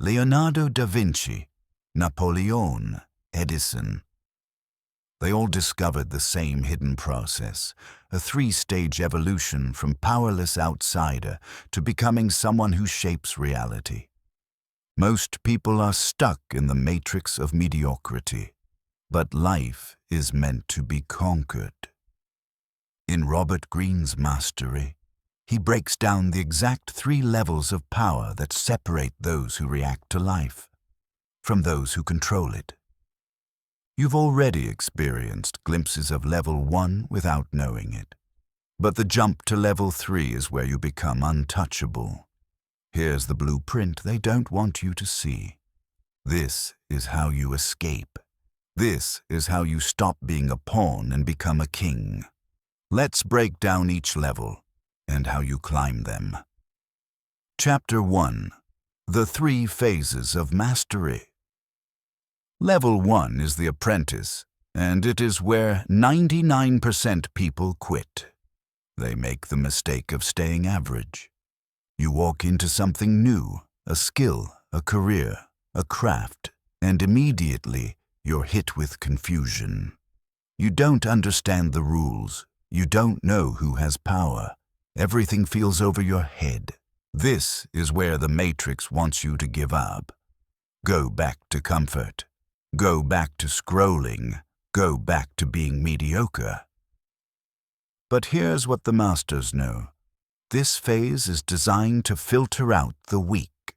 Leonardo da Vinci, Napoleon, Edison. They all discovered the same hidden process, a three-stage evolution from powerless outsider to becoming someone who shapes reality. Most people are stuck in the matrix of mediocrity, but life is meant to be conquered. In Robert Greene's Mastery, he breaks down the exact 3 levels of power that separate those who react to life from those who control it. You've already experienced glimpses of level 1 without knowing it. But the jump to level 3 is where you become untouchable. Here's the blueprint they don't want you to see. This is how you escape. This is how you stop being a pawn and become a king. Let's break down each level and how you climb them. Chapter 1. The 3 Phases of Mastery. Level 1 is the apprentice, and it is where 99% people quit. They make the mistake of staying average. You walk into something new, a skill, a career, a craft, and immediately you're hit with confusion. You don't understand the rules. You don't know who has power. Everything feels over your head. This is where the Matrix wants you to give up. Go back to comfort. Go back to scrolling. Go back to being mediocre. But here's what the masters know. This phase is designed to filter out the weak.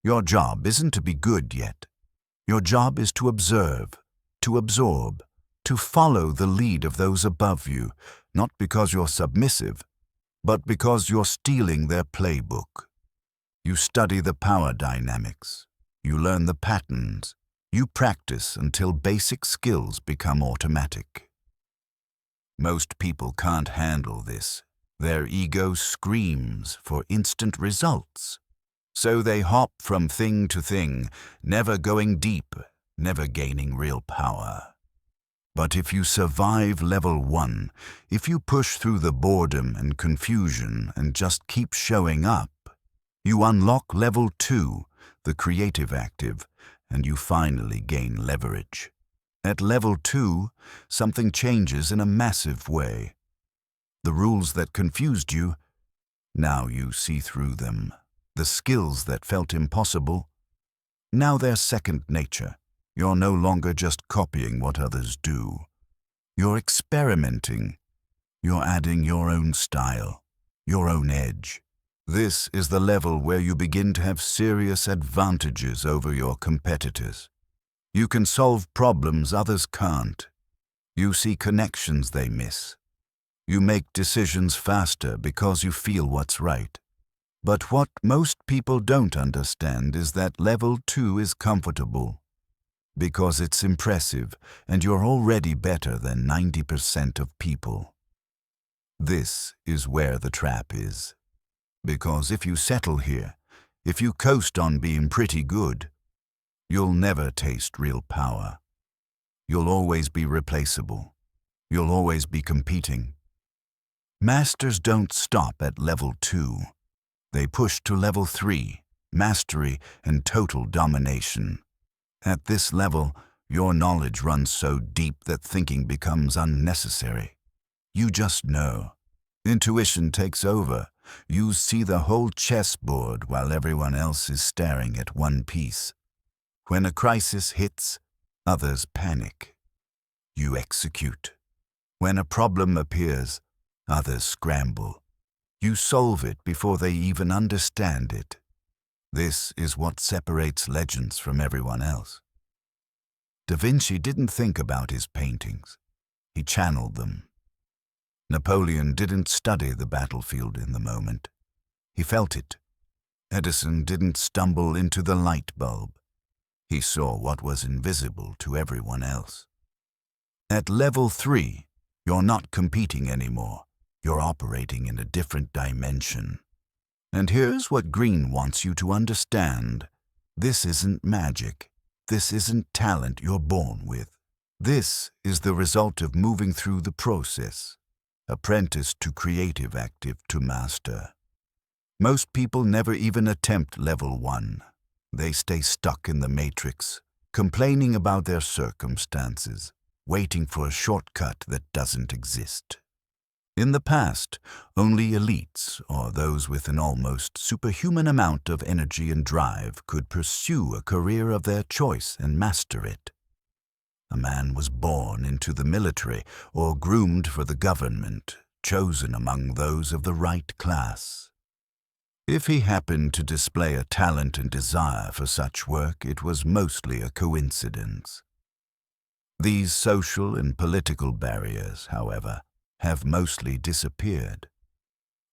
Your job isn't to be good yet. Your job is to observe, to absorb, to follow the lead of those above you, not because you're submissive, but because you're stealing their playbook. You study the power dynamics. You learn the patterns. You practice until basic skills become automatic. Most people can't handle this. Their ego screams for instant results. So they hop from thing to thing, never going deep, never gaining real power. But if you survive level 1, if you push through the boredom and confusion and just keep showing up, you unlock level 2, the creative active, and you finally gain leverage. At level 2, something changes in a massive way. The rules that confused you, now you see through them. The skills that felt impossible, now they're second nature. You're no longer just copying what others do. You're experimenting. You're adding your own style, your own edge. This is the level where you begin to have serious advantages over your competitors. You can solve problems others can't. You see connections they miss. You make decisions faster because you feel what's right. But what most people don't understand is that level 2 is comfortable because it's impressive and you're already better than 90% of people. This is where the trap is. Because if you settle here, if you coast on being pretty good, you'll never taste real power. You'll always be replaceable. You'll always be competing. Masters don't stop at level 2. They push to level 3, mastery and total domination. At this level, your knowledge runs so deep that thinking becomes unnecessary. You just know. Intuition takes over. You see the whole chessboard while everyone else is staring at one piece. When a crisis hits, others panic. You execute. When a problem appears, others scramble. You solve it before they even understand it. This is what separates legends from everyone else. Da Vinci didn't think about his paintings. He channeled them. Napoleon didn't study the battlefield in the moment. He felt it. Edison didn't stumble into the light bulb. He saw what was invisible to everyone else. At level 3, you're not competing anymore. You're operating in a different dimension. And here's what Greene wants you to understand. This isn't magic. This isn't talent you're born with. This is the result of moving through the process. Apprentice to creative, active to master. Most people never even attempt level 1. They stay stuck in the matrix, complaining about their circumstances, waiting for a shortcut that doesn't exist. In the past, only elites, or those with an almost superhuman amount of energy and drive, could pursue a career of their choice and master it. A man was born into the military or groomed for the government, chosen among those of the right class. If he happened to display a talent and desire for such work, it was mostly a coincidence. These social and political barriers, however, have mostly disappeared.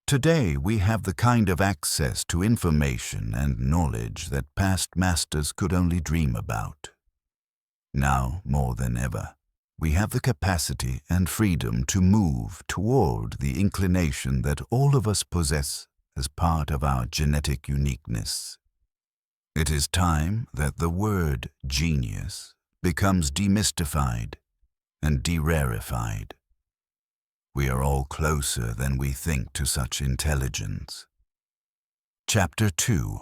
Today we have the kind of access to information and knowledge that past masters could only dream about. Now, more than ever, we have the capacity and freedom to move toward the inclination that all of us possess as part of our genetic uniqueness. It is time that the word genius becomes demystified and de-rarefied. We are all closer than we think to such intelligence. Chapter 2.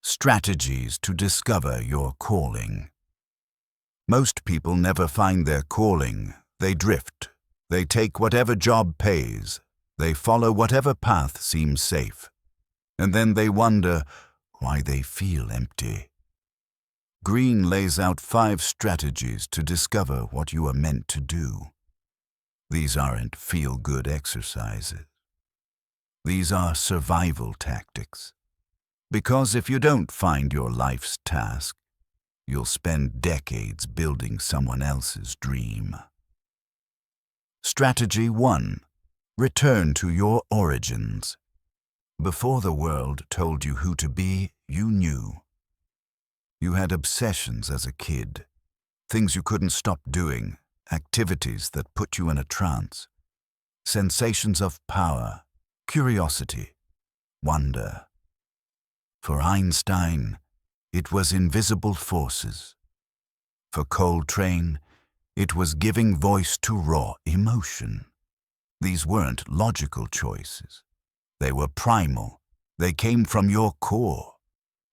Strategies to discover your calling. Most people never find their calling. They drift. They take whatever job pays. They follow whatever path seems safe. And then they wonder why they feel empty. Greene lays out 5 strategies to discover what you are meant to do. These aren't feel-good exercises. These are survival tactics. Because if you don't find your life's task, you'll spend decades building someone else's dream. Strategy 1. Return to your origins. Before the world told you who to be, you knew. You had obsessions as a kid, things you couldn't stop doing, activities that put you in a trance, sensations of power, curiosity, wonder. For Einstein, it was invisible forces. For Coltrane, it was giving voice to raw emotion. These weren't logical choices. They were primal. They came from your core,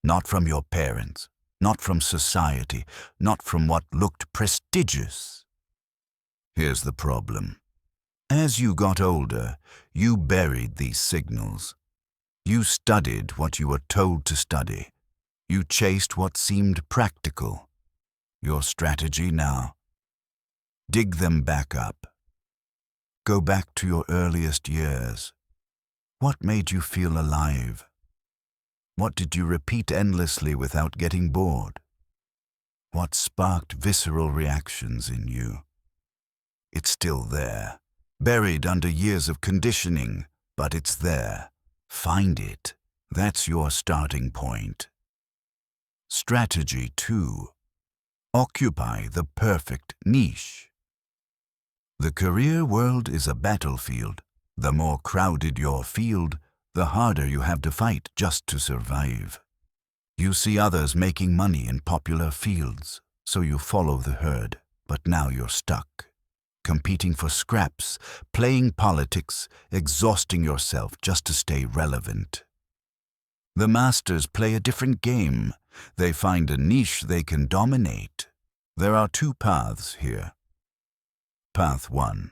not from your parents, not from society, not from what looked prestigious. Here's the problem. As you got older, you buried these signals. You studied what you were told to study. You chased what seemed practical. Your strategy now? Dig them back up. Go back to your earliest years. What made you feel alive? What did you repeat endlessly without getting bored? What sparked visceral reactions in you? It's still there, buried under years of conditioning, but it's there. Find it. That's your starting point. Strategy 2. Occupy the perfect niche. The career world is a battlefield. The more crowded your field, the harder you have to fight just to survive. You see others making money in popular fields, so you follow the herd, but now you're stuck. Competing for scraps, playing politics, exhausting yourself just to stay relevant. The masters play a different game. They find a niche they can dominate. There are 2 paths here. Path 1.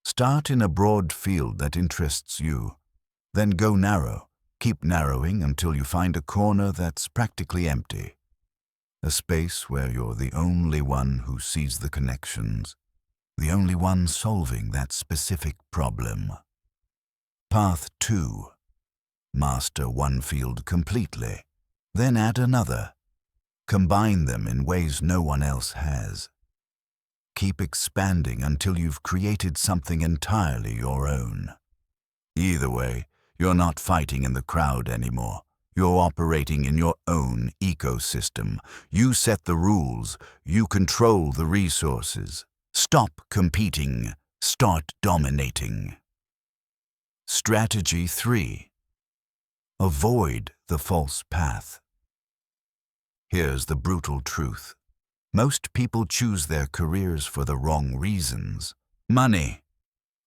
Start in a broad field that interests you. Then go narrow. Keep narrowing until you find a corner that's practically empty. A space where you're the only one who sees the connections. The only one solving that specific problem. Path 2. Master one field completely, then add another. Combine them in ways no one else has. Keep expanding until you've created something entirely your own. Either way, you're not fighting in the crowd anymore. You're operating in your own ecosystem. You set the rules. You control the resources. Stop competing. Start dominating. Strategy 3. Avoid the false path. Here's the brutal truth. Most people choose their careers for the wrong reasons. Money,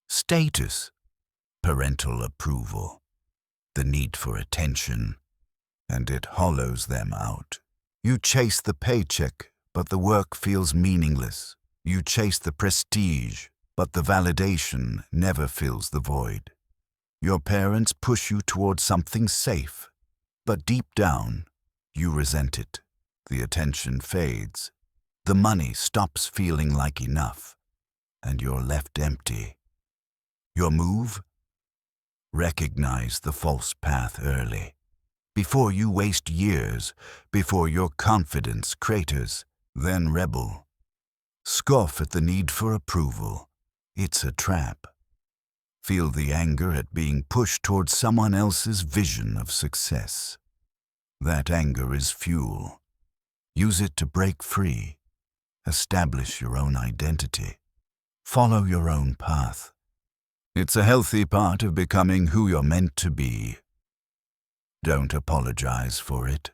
status, parental approval, the need for attention. and it hollows them out. You chase the paycheck, but the work feels meaningless. You chase the prestige, but the validation never fills the void. Your parents push you toward something safe, but deep down, you resent it. The attention fades. The money stops feeling like enough, and you're left empty. Your move? Recognize the false path early. Before you waste years, before your confidence craters, then rebel. Scoff at the need for approval. It's a trap. Feel the anger at being pushed towards someone else's vision of success. That anger is fuel. Use it to break free. Establish your own identity. Follow your own path. It's a healthy part of becoming who you're meant to be. Don't apologize for it.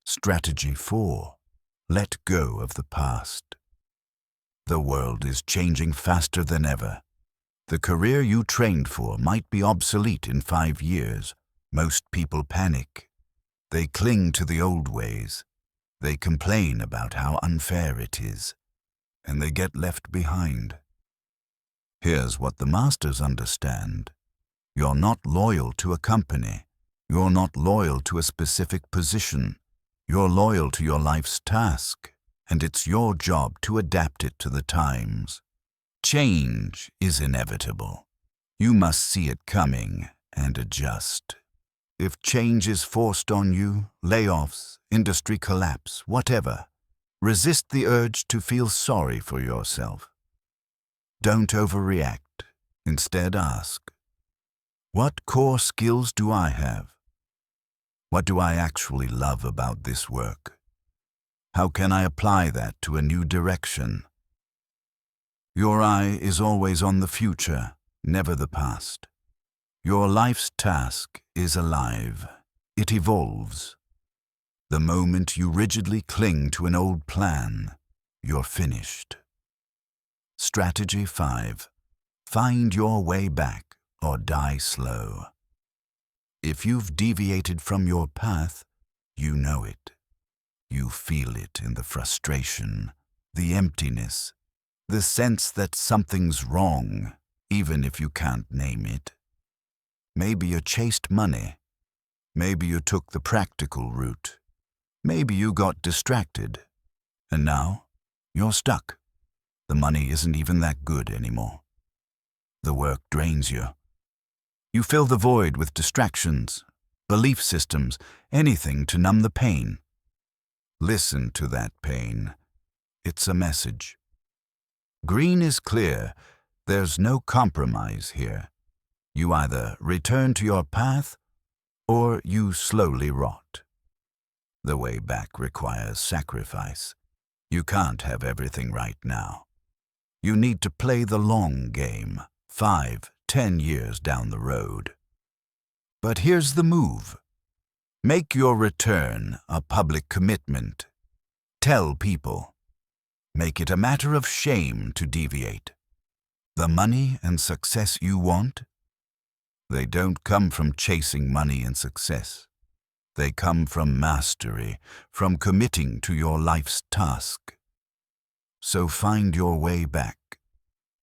Strategy 4. Let go of the past. The world is changing faster than ever. The career you trained for might be obsolete in 5 years. Most people panic. They cling to the old ways. They complain about how unfair it is, and they get left behind. Here's what the masters understand. You're not loyal to a company. You're not loyal to a specific position. You're loyal to your life's task, and it's your job to adapt it to the times. Change is inevitable. You must see it coming and adjust. If change is forced on you, layoffs, industry collapse, whatever, resist the urge to feel sorry for yourself. Don't overreact. Instead ask, what core skills do I have? What do I actually love about this work? How can I apply that to a new direction? Your eye is always on the future, never the past. Your life's task is alive. It evolves. The moment you rigidly cling to an old plan, you're finished. Strategy 5. Find your way back or die slow. If you've deviated from your path, you know it. You feel it in the frustration, the emptiness, the sense that something's wrong, even if you can't name it. Maybe you chased money. Maybe you took the practical route. Maybe you got distracted. And now, you're stuck. The money isn't even that good anymore. The work drains you. You fill the void with distractions, belief systems, anything to numb the pain. Listen to that pain. It's a message. Greene is clear. There's no compromise here. You either return to your path, or you slowly rot. The way back requires sacrifice. You can't have everything right now. You need to play the long game, 5, 10 years down the road. But here's the move. Make your return a public commitment. Tell people. Make it a matter of shame to deviate. The money and success you want? They don't come from chasing money and success. They come from mastery, from committing to your life's task. So find your way back,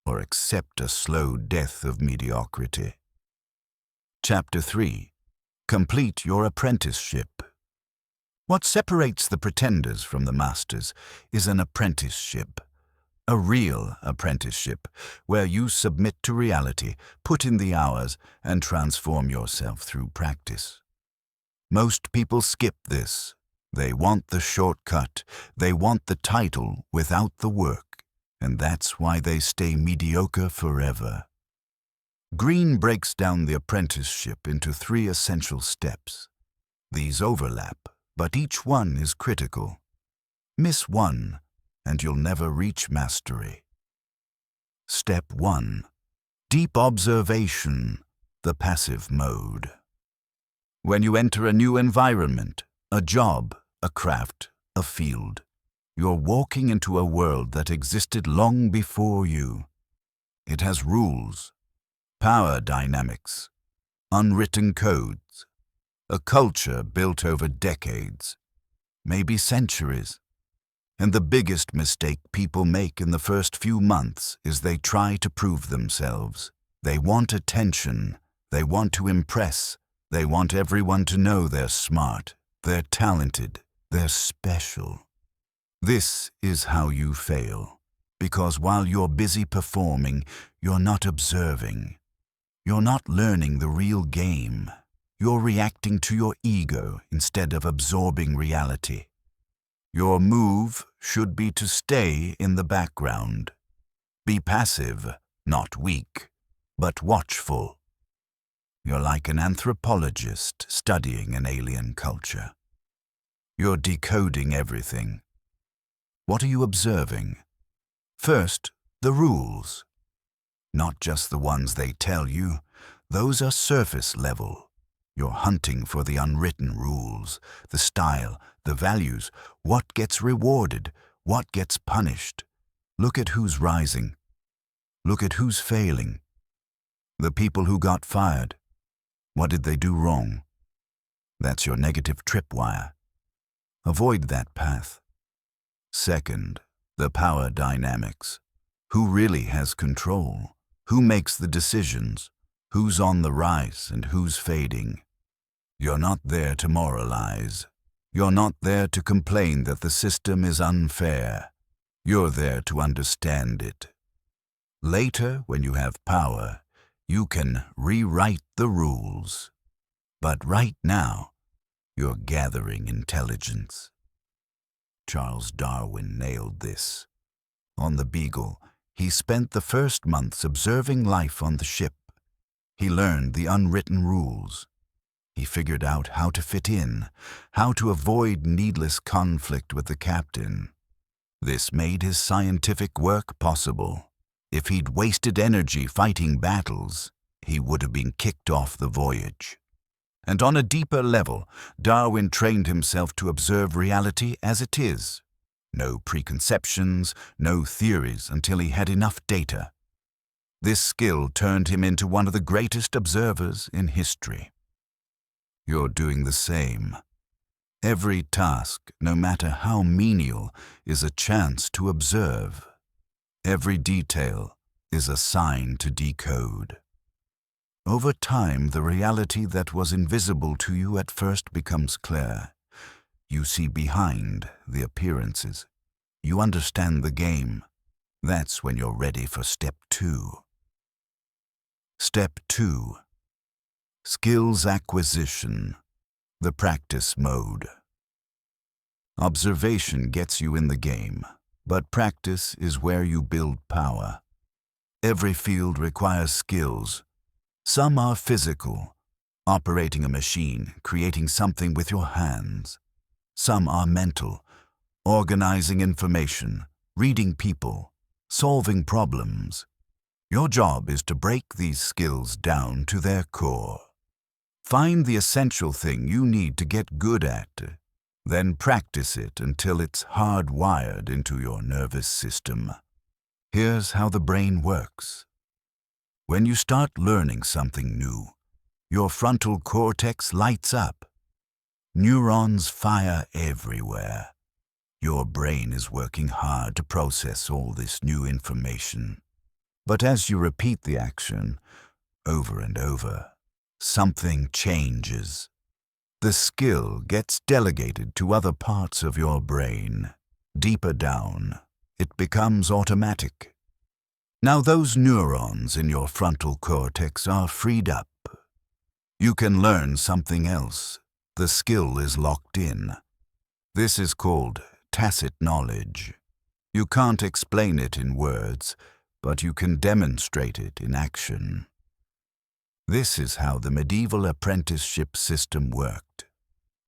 or accept a slow death of mediocrity. Chapter 3. Complete your apprenticeship. What separates the pretenders from the masters is an apprenticeship. A real apprenticeship, where you submit to reality, put in the hours, and transform yourself through practice. Most people skip this. They want the shortcut. They want the title without the work, and that's why they stay mediocre forever. Greene breaks down the apprenticeship into 3 essential steps. These overlap, but each one is critical. Miss one, and you'll never reach mastery. Step 1. Deep observation, the passive mode. When you enter a new environment, a job, a craft, a field, you're walking into a world that existed long before you. It has rules, power dynamics, unwritten codes. a culture built over decades, maybe centuries. And the biggest mistake people make in the first few months is they try to prove themselves. They want attention. They want to impress. They want everyone to know they're smart, they're talented, they're special. This is how you fail, because while you're busy performing, you're not observing. You're not learning the real game. You're reacting to your ego instead of absorbing reality. Your move should be to stay in the background. Be passive, not weak, but watchful. You're like an anthropologist studying an alien culture. You're decoding everything. What are you observing? First, the rules. Not just the ones they tell you. Those are surface level. You're hunting for the unwritten rules, the style, the values, what gets rewarded, what gets punished. Look at who's rising. Look at who's failing. The people who got fired. What did they do wrong? That's your negative tripwire. Avoid that path. Second, the power dynamics. Who really has control? Who makes the decisions? Who's on the rise and who's fading? You're not there to moralize. You're not there to complain that the system is unfair. You're there to understand it. Later, when you have power, you can rewrite the rules. But right now, you're gathering intelligence. Charles Darwin nailed this. On the Beagle, he spent the first months observing life on the ship. He learned the unwritten rules. He figured out how to fit in, how to avoid needless conflict with the captain. This made his scientific work possible. If he'd wasted energy fighting battles, he would have been kicked off the voyage. And on a deeper level, Darwin trained himself to observe reality as it is. No preconceptions, no theories until he had enough data. This skill turned him into one of the greatest observers in history. You're doing the same. Every task, no matter how menial, is a chance to observe. Every detail is a sign to decode. Over time, the reality that was invisible to you at first becomes clear. You see behind the appearances. You understand the game. That's when you're ready for step 2. Step 2. Skills acquisition. The practice mode. Observation gets you in the game, but practice is where you build power. Every field requires skills. Some are physical, operating a machine, creating something with your hands. Some are mental, organizing information, reading people, solving problems. Your job is to break these skills down to their core. Find the essential thing you need to get good at, then practice it until it's hardwired into your nervous system. Here's how the brain works. When you start learning something new, your frontal cortex lights up. Neurons fire everywhere. Your brain is working hard to process all this new information. But as you repeat the action over and over, something changes. The skill gets delegated to other parts of your brain. Deeper down, it becomes automatic. Now those neurons in your frontal cortex are freed up. You can learn something else. The skill is locked in. This is called tacit knowledge. You can't explain it in words, but you can demonstrate it in action. This is how the medieval apprenticeship system worked.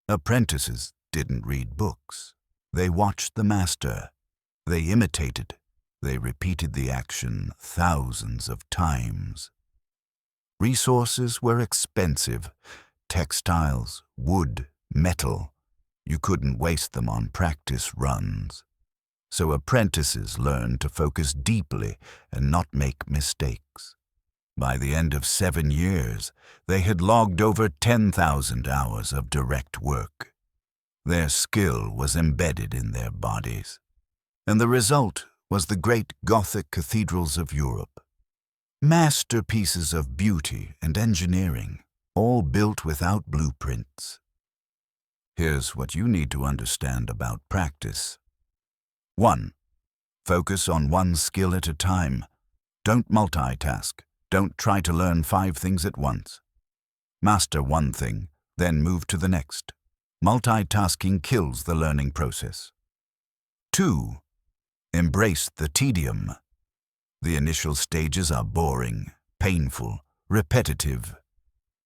Apprentices didn't read books. They watched the master. They imitated. They repeated the action thousands of times. Resources were expensive. Textiles, wood, metal. You couldn't waste them on practice runs. So apprentices learned to focus deeply and not make mistakes. By the end of 7 years, they had logged over 10,000 hours of direct work. Their skill was embedded in their bodies, and the result was the great Gothic cathedrals of Europe. Masterpieces of beauty and engineering, all built without blueprints. Here's what you need to understand about practice. 1. Focus on one skill at a time. Don't multitask. Don't try to learn 5 things at once. Master one thing, then move to the next. Multitasking kills the learning process. 2. Embrace the tedium. The initial stages are boring, painful, repetitive.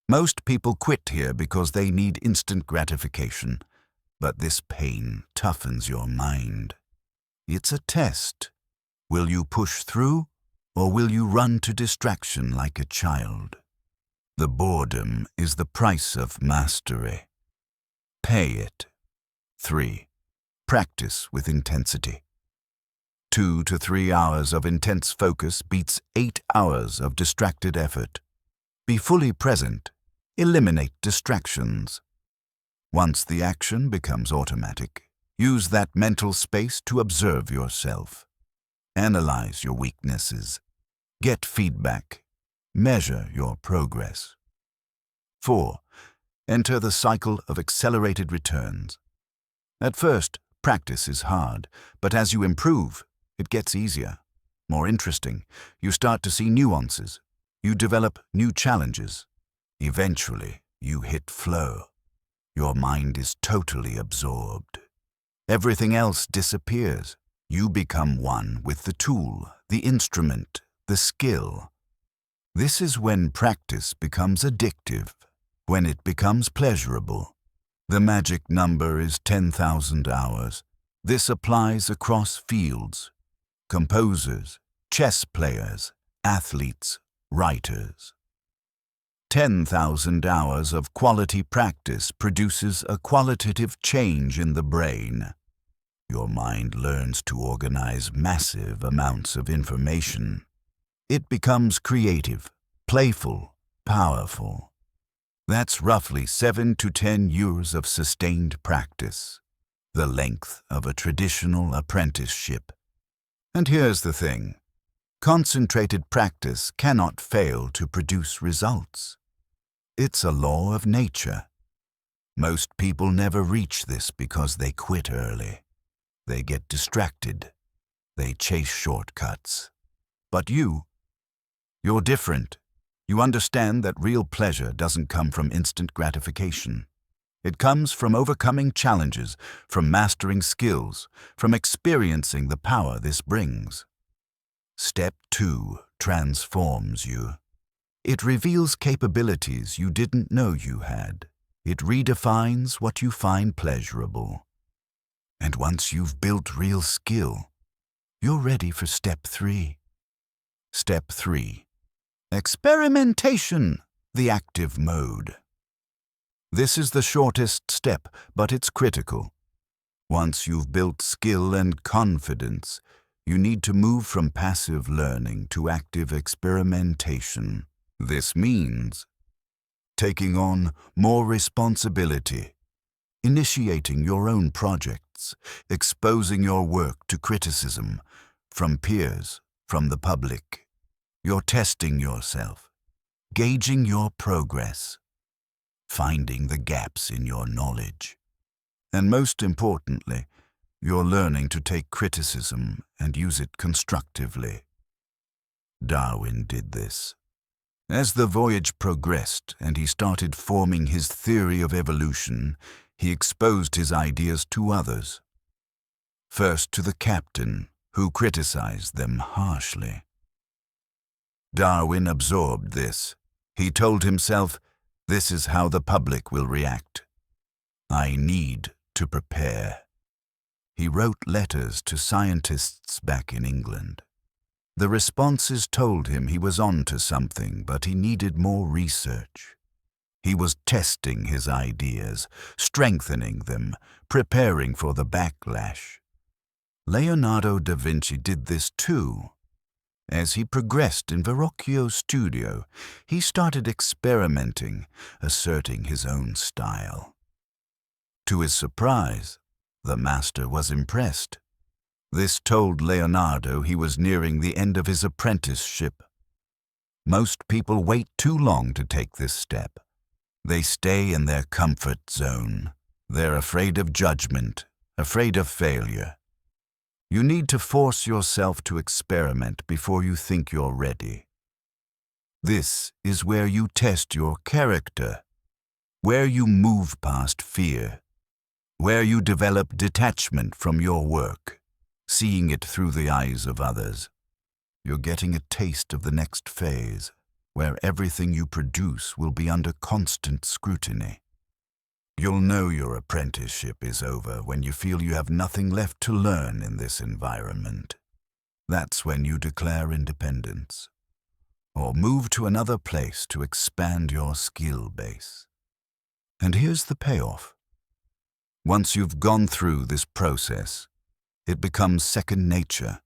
Most people quit here because they need instant gratification, but this pain toughens your mind. It's a test. Will you push through, or will you run to distraction like a child? The boredom is the price of mastery. Pay it. 3. Practice with intensity. 2 to 3 hours of intense focus beats 8 hours of distracted effort. Be fully present. Eliminate distractions. Once the action becomes automatic, use that mental space to observe yourself. Analyze your weaknesses. Get feedback. Measure your progress. 4. Enter the cycle of accelerated returns. At first, practice is hard, but as you improve, it gets easier, more interesting. You start to see nuances. You develop new challenges. Eventually, you hit flow. Your mind is totally absorbed. Everything else disappears. You become one with the tool, the instrument, the skill. This is when practice becomes addictive, when it becomes pleasurable. The magic number is 10,000 hours. This applies across fields. Composers, chess players, athletes, writers. 10,000 hours of quality practice produces a qualitative change in the brain. Your mind learns to organize massive amounts of information. It becomes creative, playful, powerful. That's roughly 7 to 10 years of sustained practice, the length of a traditional apprenticeship. And here's the thing. Concentrated practice cannot fail to produce results. It's a law of nature. Most people never reach this because they quit early. They get distracted. They chase shortcuts. But you're different. You understand that real pleasure doesn't come from instant gratification. It comes from overcoming challenges, from mastering skills, from experiencing the power this brings. Step 2 transforms you. It reveals capabilities you didn't know you had. It redefines what you find pleasurable. And once you've built real skill, you're ready for Step 3. Step 3. Experimentation, the active mode. This is the shortest step, but it's critical. Once you've built skill and confidence, you need to move from passive learning to active experimentation. This means taking on more responsibility, initiating your own projects, exposing your work to criticism from peers, from the public. You're testing yourself, gauging your progress, finding the gaps in your knowledge. And most importantly, you're learning to take criticism and use it constructively. Darwin did this. As the voyage progressed and he started forming his theory of evolution, he exposed his ideas to others. First to the captain, who criticized them harshly. Darwin absorbed this. He told himself, "This is how the public will react. I need to prepare." He wrote letters to scientists back in England. The responses told him he was on to something, but he needed more research. He was testing his ideas, strengthening them, preparing for the backlash. Leonardo da Vinci did this too. As he progressed in Verrocchio's studio, he started experimenting, asserting his own style. To his surprise, the master was impressed. This told Leonardo he was nearing the end of his apprenticeship. Most people wait too long to take this step. They stay in their comfort zone. They're afraid of judgment, afraid of failure. You need to force yourself to experiment before you think you're ready. This is where you test your character, where you move past fear, where you develop detachment from your work, seeing it through the eyes of others. You're getting a taste of the next phase, where everything you produce will be under constant scrutiny. You'll know your apprenticeship is over when you feel you have nothing left to learn in this environment. That's when you declare independence, or move to another place to expand your skill base. And here's the payoff. Once you've gone through this process, it becomes second nature.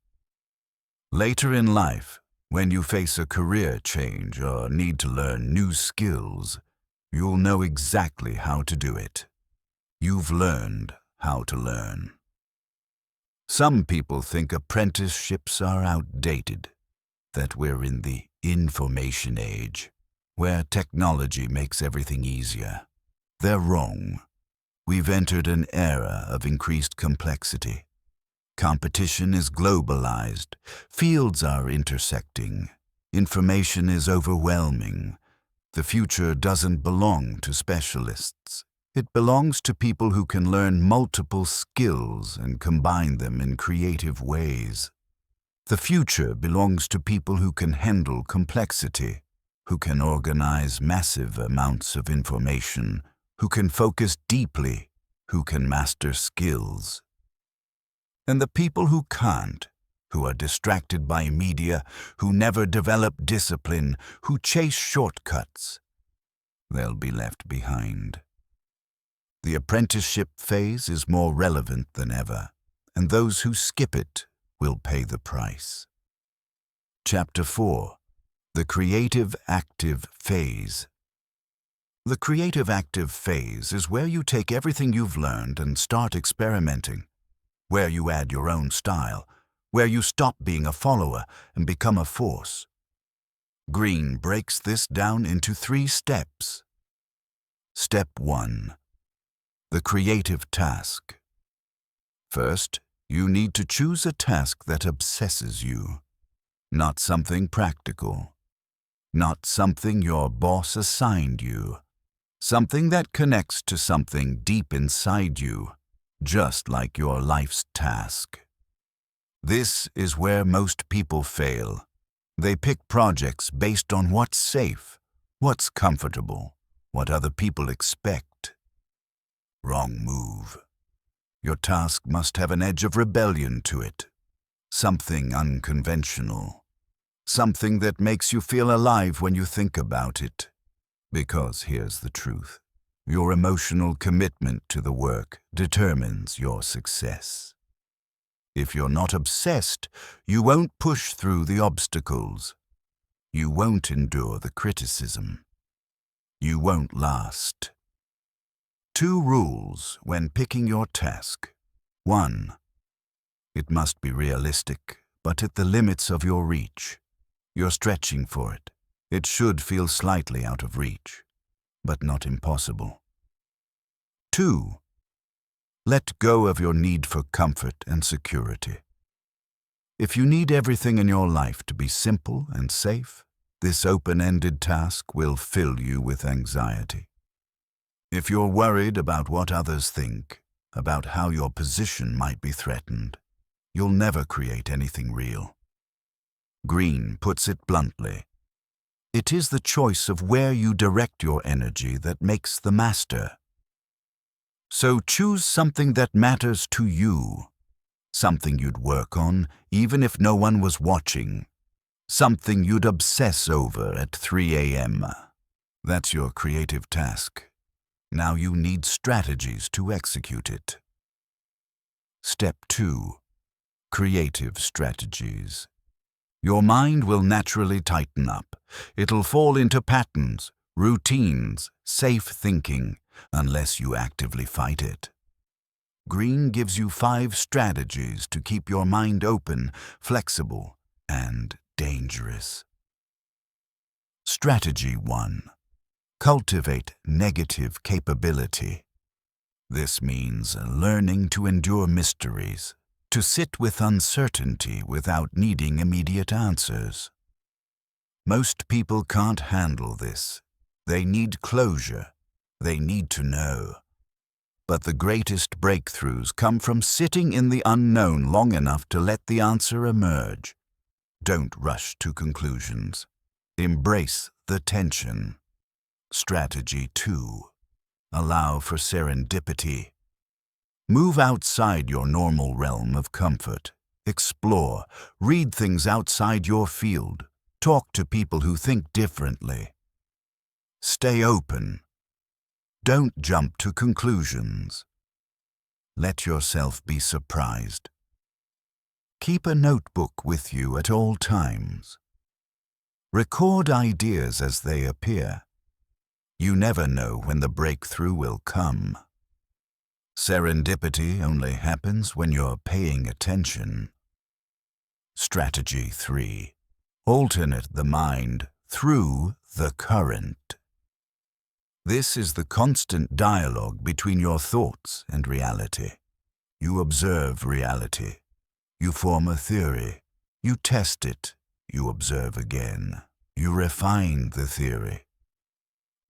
Later in life, when you face a career change or need to learn new skills, you'll know exactly how to do it. You've learned how to learn. Some people think apprenticeships are outdated, that we're in the information age, where technology makes everything easier. They're wrong. We've entered an era of increased complexity. Competition is globalized. Fields are intersecting. Information is overwhelming. The future doesn't belong to specialists. It belongs to people who can learn multiple skills and combine them in creative ways. The future belongs to people who can handle complexity, who can organize massive amounts of information, who can focus deeply, who can master skills. And the people who can't, who are distracted by media, who never develop discipline, who chase shortcuts, they'll be left behind. The apprenticeship phase is more relevant than ever, and those who skip it will pay the price. Chapter 4. The Creative Active Phase. The creative active phase is where you take everything you've learned and start experimenting, where you add your own style, where you stop being a follower and become a force. Greene breaks this down into 3 steps. Step 1. The creative task. First, you need to choose a task that obsesses you, not something practical, not something your boss assigned you, something that connects to something deep inside you, just like your life's task. This is where most people fail. They pick projects based on what's safe, what's comfortable, what other people expect. Wrong move. Your task must have an edge of rebellion to it, something unconventional, something that makes you feel alive when you think about it. Because here's the truth. Your emotional commitment to the work determines your success. If you're not obsessed, you won't push through the obstacles. You won't endure the criticism. You won't last. 2 rules when picking your task. 1. It must be realistic, but at the limits of your reach. You're stretching for it. It should feel slightly out of reach, but not impossible. 2. Let go of your need for comfort and security. If you need everything in your life to be simple and safe, this open-ended task will fill you with anxiety. If you're worried about what others think, about how your position might be threatened, you'll never create anything real. Greene puts it bluntly. It is the choice of where you direct your energy that makes the master. So choose something that matters to you, something you'd work on even if no one was watching, something you'd obsess over at 3 a.m. That's your creative task. Now you need strategies to execute it. Step 2. Creative strategies. Your mind will naturally tighten up. It'll fall into patterns, routines, safe thinking, unless you actively fight it. Greene gives you 5 strategies to keep your mind open, flexible, and dangerous. Strategy 1. Cultivate negative capability. This means learning to endure mysteries, to sit with uncertainty without needing immediate answers. Most people can't handle this. They need closure. They need to know. But the greatest breakthroughs come from sitting in the unknown long enough to let the answer emerge. Don't rush to conclusions. Embrace the tension. Strategy 2. Allow for serendipity. Move outside your normal realm of comfort. Explore. Read things outside your field. Talk to people who think differently. Stay open. Don't jump to conclusions. Let yourself be surprised. Keep a notebook with you at all times. Record ideas as they appear. You never know when the breakthrough will come. Serendipity only happens when you're paying attention. Strategy 3. Alternate the mind through the current. This is the constant dialogue between your thoughts and reality. You observe reality. You form a theory. You test it. You observe again. You refine the theory.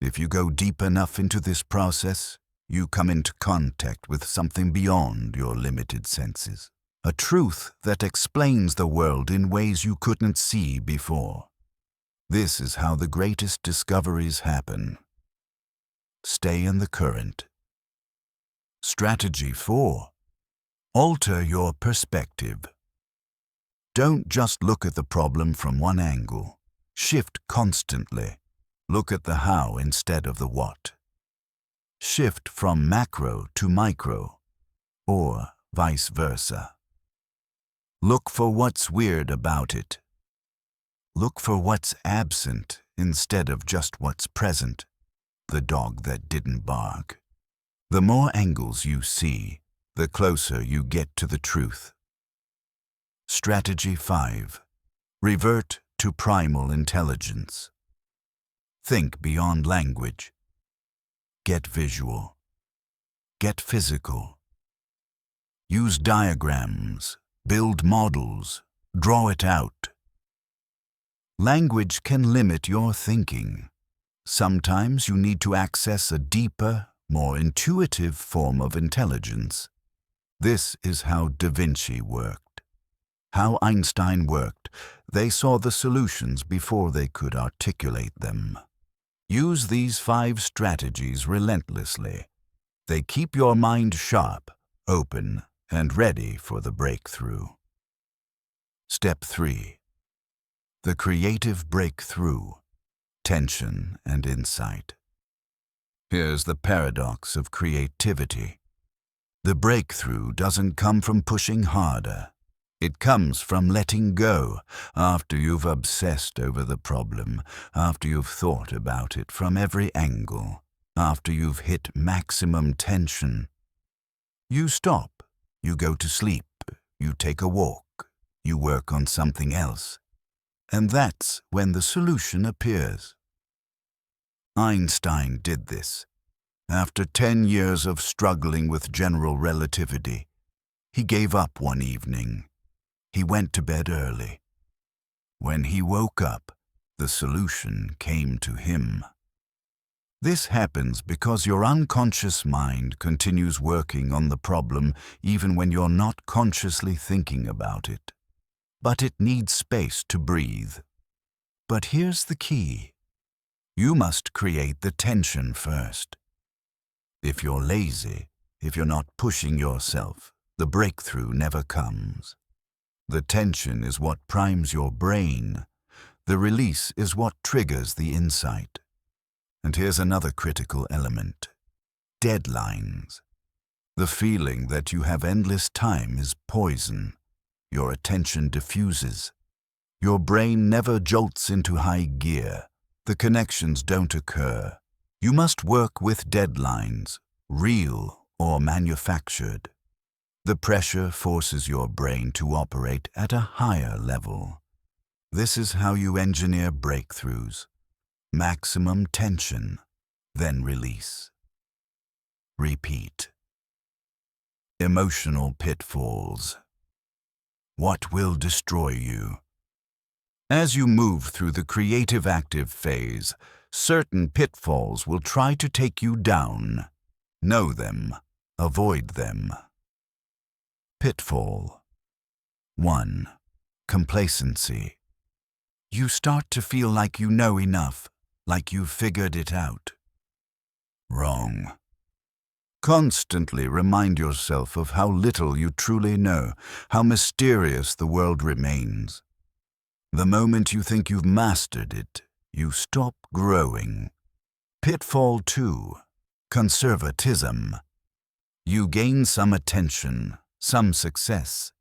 If you go deep enough into this process, you come into contact with something beyond your limited senses. A truth that explains the world in ways you couldn't see before. This is how the greatest discoveries happen. Stay in the current. Strategy 4. Alter your perspective. Don't just look at the problem from one angle. Shift constantly. Look at the how instead of the what. Shift from macro to micro, or vice versa. Look for what's weird about it. Look for what's absent instead of just what's present. The dog that didn't bark. The more angles you see, the closer you get to the truth. Strategy 5. Revert to primal intelligence. Think beyond language. Get visual. Get physical. Use diagrams. Build models. Draw it out. Language can limit your thinking. Sometimes you need to access a deeper, more intuitive form of intelligence. This is how Da Vinci worked. How Einstein worked. They saw the solutions before they could articulate them. Use these 5 strategies relentlessly. They keep your mind sharp, open, and ready for the breakthrough. Step 3. The creative breakthrough. Tension and insight. Here's the paradox of creativity. The breakthrough doesn't come from pushing harder. It comes from letting go after you've obsessed over the problem, after you've thought about it from every angle, after you've hit maximum tension. You stop, you go to sleep, you take a walk, you work on something else. And that's when the solution appears. Einstein did this. After 10 years of struggling with general relativity, he gave up one evening. He went to bed early. When he woke up, the solution came to him. This happens because your unconscious mind continues working on the problem even when you're not consciously thinking about it. But it needs space to breathe. But here's the key. You must create the tension first. If you're lazy, if you're not pushing yourself, the breakthrough never comes. The tension is what primes your brain. The release is what triggers the insight. And here's another critical element. Deadlines. The feeling that you have endless time is poison. Your attention diffuses. Your brain never jolts into high gear. The connections don't occur. You must work with deadlines, real or manufactured. The pressure forces your brain to operate at a higher level. This is how you engineer breakthroughs. Maximum tension, then release. Repeat. Emotional pitfalls. What will destroy you? As you move through the creative active phase, certain pitfalls will try to take you down. Know them. Avoid them. Pitfall 1. Complacency. You start to feel like you know enough, like you've figured it out. Wrong. Constantly remind yourself of how little you truly know, how mysterious the world remains. The moment you think you've mastered it, you stop growing. Pitfall 2. Conservatism. You gain some attention, some success.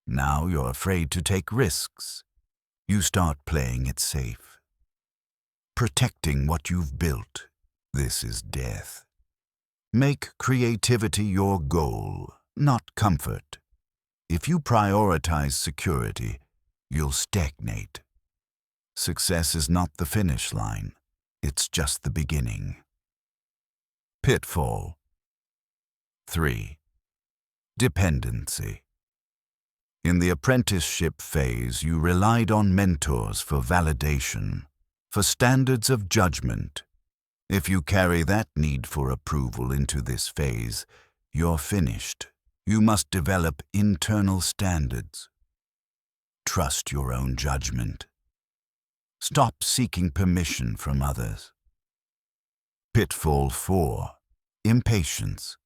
Now you're afraid to take risks. You start playing it safe. Protecting what you've built. This is death. Make creativity your goal, not comfort. If you prioritize security, you'll stagnate. Success is not the finish line. It's just the beginning. Pitfall 3. Dependency. In the apprenticeship phase, you relied on mentors for validation, for standards of judgment. If you carry that need for approval into this phase, you're finished. You must develop internal standards. Trust your own judgment. Stop seeking permission from others. Pitfall 4. Impatience.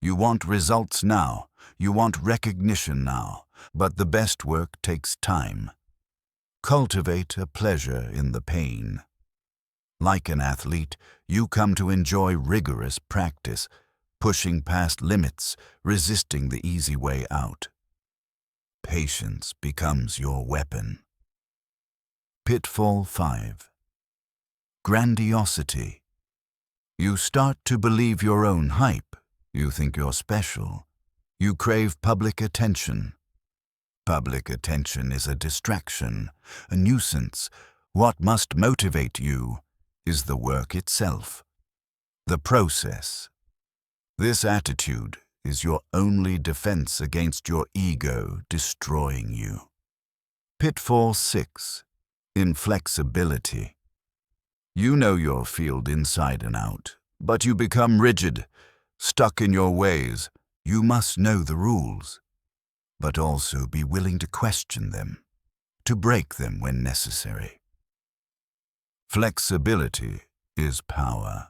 You want results now. You want recognition now. But the best work takes time. Cultivate a pleasure in the pain. Like an athlete, you come to enjoy rigorous practice, pushing past limits, resisting the easy way out. Patience becomes your weapon. Pitfall 5. Grandiosity. You start to believe your own hype. You think you're special. You crave public attention. Public attention is a distraction, a nuisance. What must motivate you is the work itself, the process. This attitude is your only defense against your ego destroying you. Pitfall 6. Inflexibility. You know your field inside and out, but you become rigid, stuck in your ways. You must know the rules, but also be willing to question them, to break them when necessary. Flexibility is power.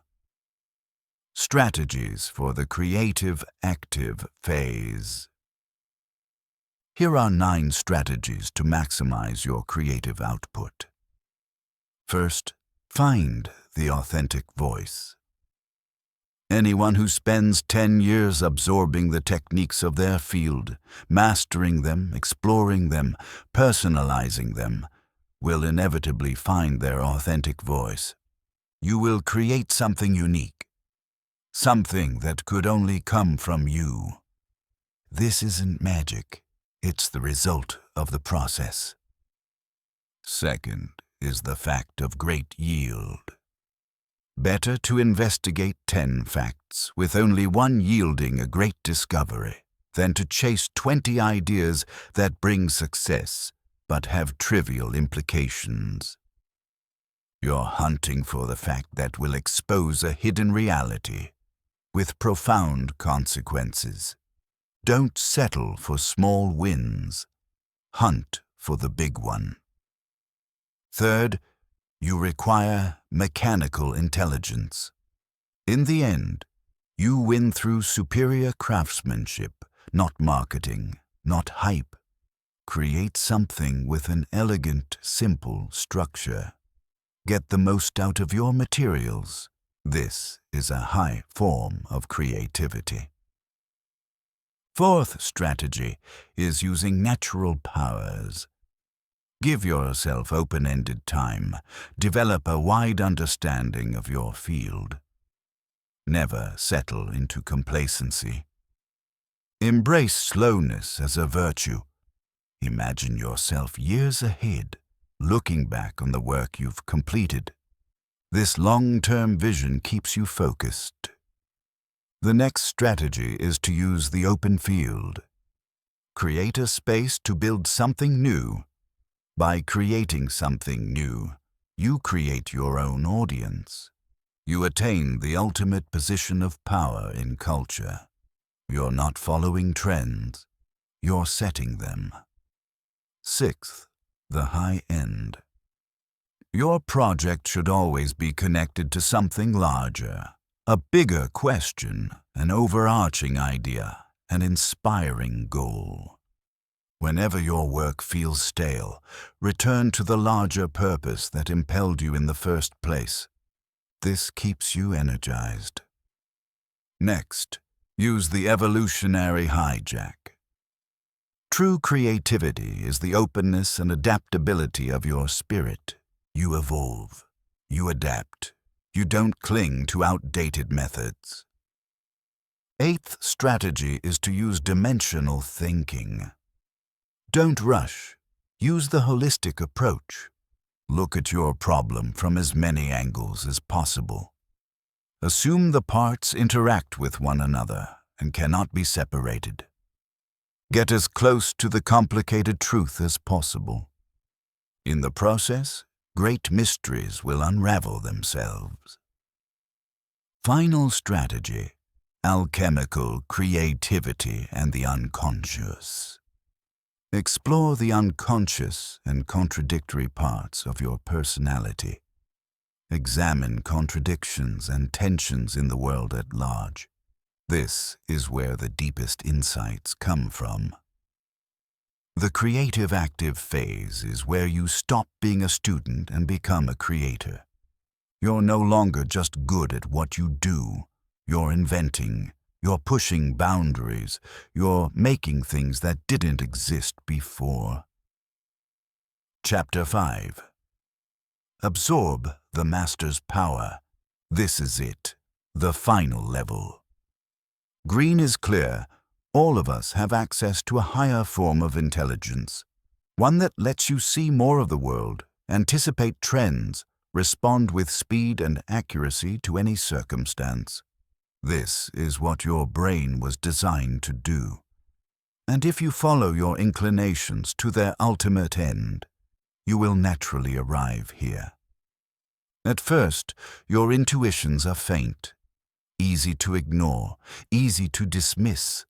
Strategies for the creative active phase. Here are 9 strategies to maximize your creative output. First, find the authentic voice. Anyone who spends 10 years absorbing the techniques of their field, mastering them, exploring them, personalizing them, will inevitably find their authentic voice. You will create something unique, something that could only come from you. This isn't magic, it's the result of the process. Second is the fact of great yield. Better to investigate 10 facts with only one yielding a great discovery than to chase 20 ideas that bring success but have trivial implications. You're hunting for the fact that will expose a hidden reality with profound consequences. Don't settle for small wins. Hunt for the big one. Third, you require mechanical intelligence. In the end, you win through superior craftsmanship, not marketing, not hype. Create something with an elegant, simple structure. Get the most out of your materials. This is a high form of creativity. Fourth strategy is using natural powers. Give yourself open-ended time. Develop a wide understanding of your field. Never settle into complacency. Embrace slowness as a virtue. Imagine yourself years ahead, looking back on the work you've completed. This long-term vision keeps you focused. The next strategy is to use the open field. Create a space to build something new. By creating something new, you create your own audience. You attain the ultimate position of power in culture. You're not following trends, you're setting them. Sixth, the high end. Your project should always be connected to something larger, a bigger question, an overarching idea, an inspiring goal. Whenever your work feels stale, return to the larger purpose that impelled you in the first place. This keeps you energized. Next, use the evolutionary hijack. True creativity is the openness and adaptability of your spirit. You evolve. You adapt. You don't cling to outdated methods. Eighth strategy is to use dimensional thinking. Don't rush. Use the holistic approach. Look at your problem from as many angles as possible. Assume the parts interact with one another and cannot be separated. Get as close to the complicated truth as possible. In the process, great mysteries will unravel themselves. Final strategy: alchemical creativity and the unconscious. Explore the unconscious and contradictory parts of your personality. Examine contradictions and tensions in the world at large. This is where the deepest insights come from. The creative active phase is where you stop being a student and become a creator. You're no longer just good at what you do. You're inventing. You're pushing boundaries. You're making things that didn't exist before. Chapter 5. Absorb the master's power. This is it, the final level. Greene is clear. All of us have access to a higher form of intelligence, one that lets you see more of the world, anticipate trends, respond with speed and accuracy to any circumstance. This is what your brain was designed to do. And if you follow your inclinations to their ultimate end, you will naturally arrive here. At first, your intuitions are faint, easy to ignore, easy to dismiss.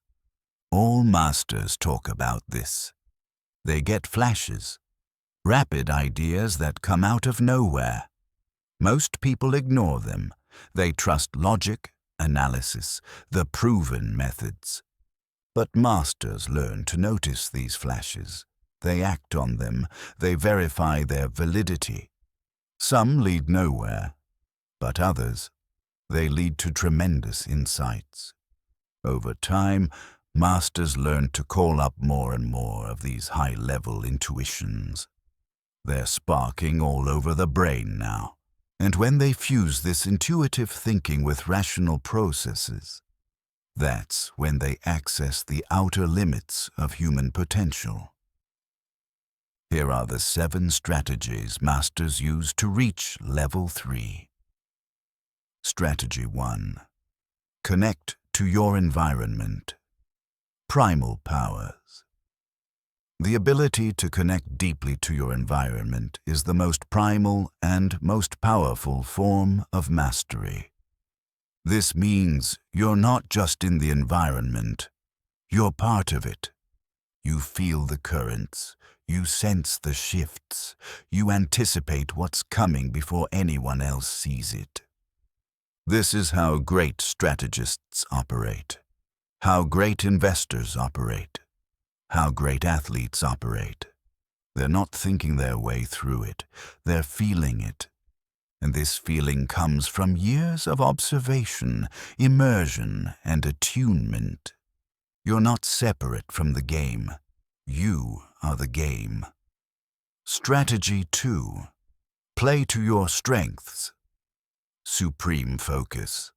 All masters talk about this. They get flashes, rapid ideas that come out of nowhere. Most people ignore them. They trust logic, analysis, the proven methods. But masters learn to notice these flashes. They act on them. They verify their validity. Some lead nowhere, but others, they lead to tremendous insights. Over time, masters learn to call up more and more of these high-level intuitions. They're sparking all over the brain now. And when they fuse this intuitive thinking with rational processes, that's when they access the outer limits of human potential. Here are the 7 strategies masters use to reach level 3. Strategy 1. Connect to your environment. Primal powers. The ability to connect deeply to your environment is the most primal and most powerful form of mastery. This means you're not just in the environment, you're part of it. You feel the currents, you sense the shifts, you anticipate what's coming before anyone else sees it. This is how great strategists operate, how great investors operate, how great athletes operate. They're not thinking their way through it, they're feeling it. And this feeling comes from years of observation, immersion, and attunement. You're not separate from the game. You are the game. Strategy 2. Play to your strengths. Supreme focus.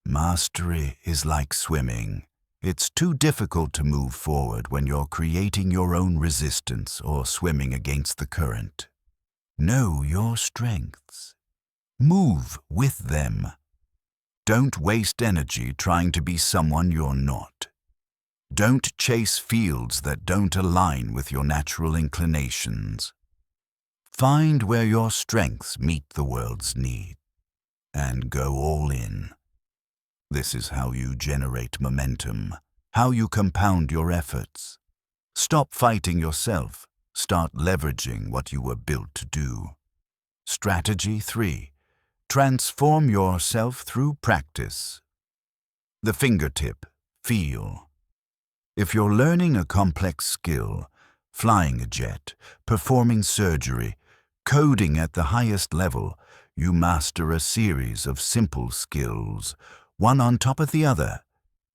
Mastery is like swimming. It's too difficult to move forward when you're creating your own resistance or swimming against the current. Know your strengths. Move with them. Don't waste energy trying to be someone you're not. Don't chase fields that don't align with your natural inclinations. Find where your strengths meet the world's need, and go all in. This is how you generate momentum, how you compound your efforts. Stop fighting yourself. Start leveraging what you were built to do. Strategy 3. Transform yourself through practice. The fingertip, feel. If you're learning a complex skill, flying a jet, performing surgery, coding at the highest level, you master a series of simple skills, one on top of the other.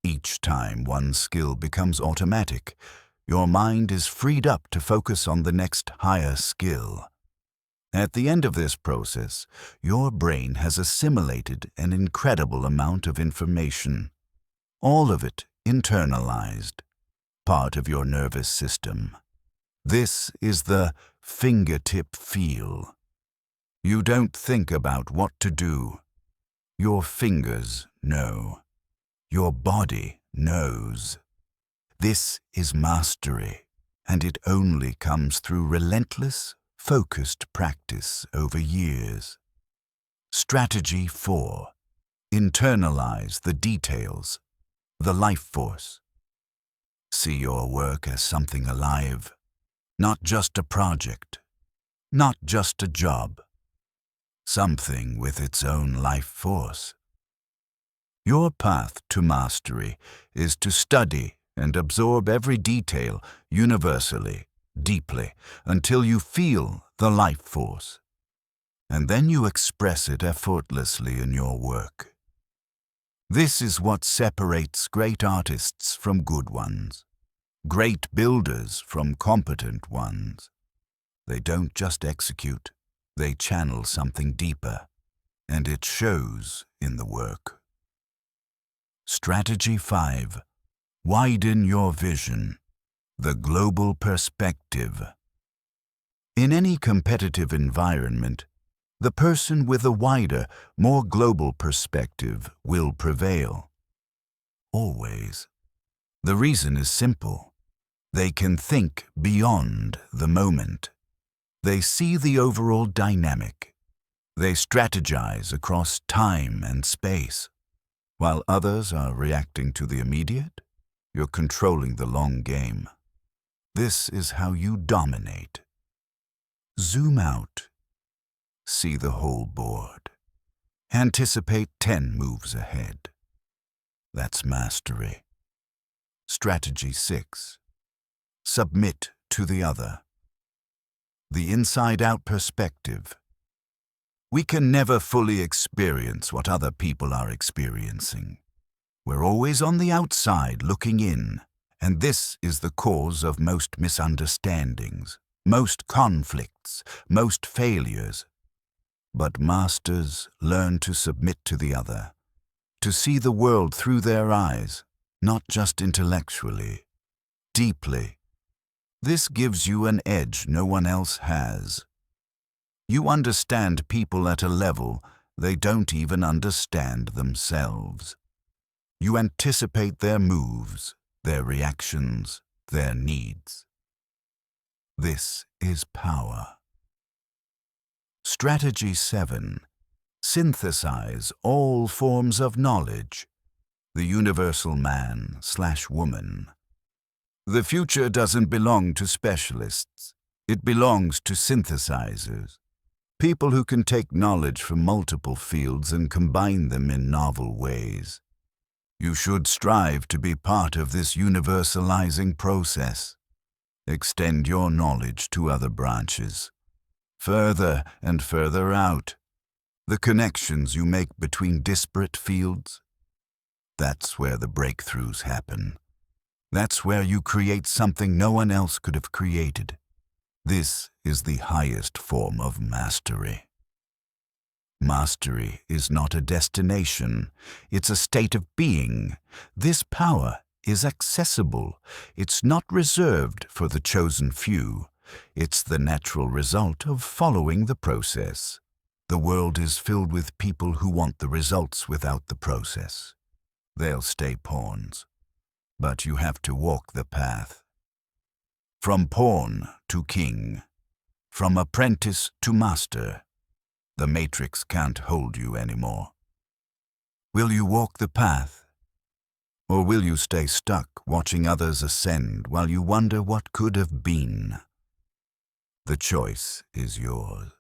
Each time one skill becomes automatic, your mind is freed up to focus on the next higher skill. At the end of this process, your brain has assimilated an incredible amount of information, all of it internalized, part of your nervous system. This is the fingertip feel. You don't think about what to do. Your fingers know. Your body knows. This is mastery, and it only comes through relentless, focused practice over years. Strategy 4. Internalize the details, the life force. See your work as something alive, not just a project, not just a job, something with its own life force. Your path to mastery is to study and absorb every detail universally, deeply, until you feel the life force. And then you express it effortlessly in your work. This is what separates great artists from good ones, great builders from competent ones. They don't just execute, they channel something deeper, and it shows in the work. Strategy 5. Widen your vision. The global perspective. In any competitive environment, the person with a wider, more global perspective will prevail. Always. The reason is simple. They can think beyond the moment. They see the overall dynamic. They strategize across time and space. While others are reacting to the immediate, you're controlling the long game. This is how you dominate. Zoom out. See the whole board. Anticipate 10 moves ahead. That's mastery. Strategy 6. Submit to the other. The inside-out perspective. We can never fully experience what other people are experiencing. We're always on the outside looking in, and this is the cause of most misunderstandings, most conflicts, most failures. But masters learn to submit to the other, to see the world through their eyes, not just intellectually, deeply. This gives you an edge no one else has. You understand people at a level they don't even understand themselves. You anticipate their moves, their reactions, their needs. This is power. Strategy 7. Synthesize all forms of knowledge. The universal man/woman. The future doesn't belong to specialists. It belongs to synthesizers. People who can take knowledge from multiple fields and combine them in novel ways. You should strive to be part of this universalizing process. Extend your knowledge to other branches. Further and further out. The connections you make between disparate fields. That's where the breakthroughs happen. That's where you create something no one else could have created. This is the highest form of mastery. Mastery is not a destination, it's a state of being. This power is accessible. It's not reserved for the chosen few. It's the natural result of following the process. The world is filled with people who want the results without the process. They'll stay pawns. But you have to walk the path. From pawn to king. From apprentice to master. The matrix can't hold you anymore. Will you walk the path? Or will you stay stuck watching others ascend while you wonder what could have been? The choice is yours.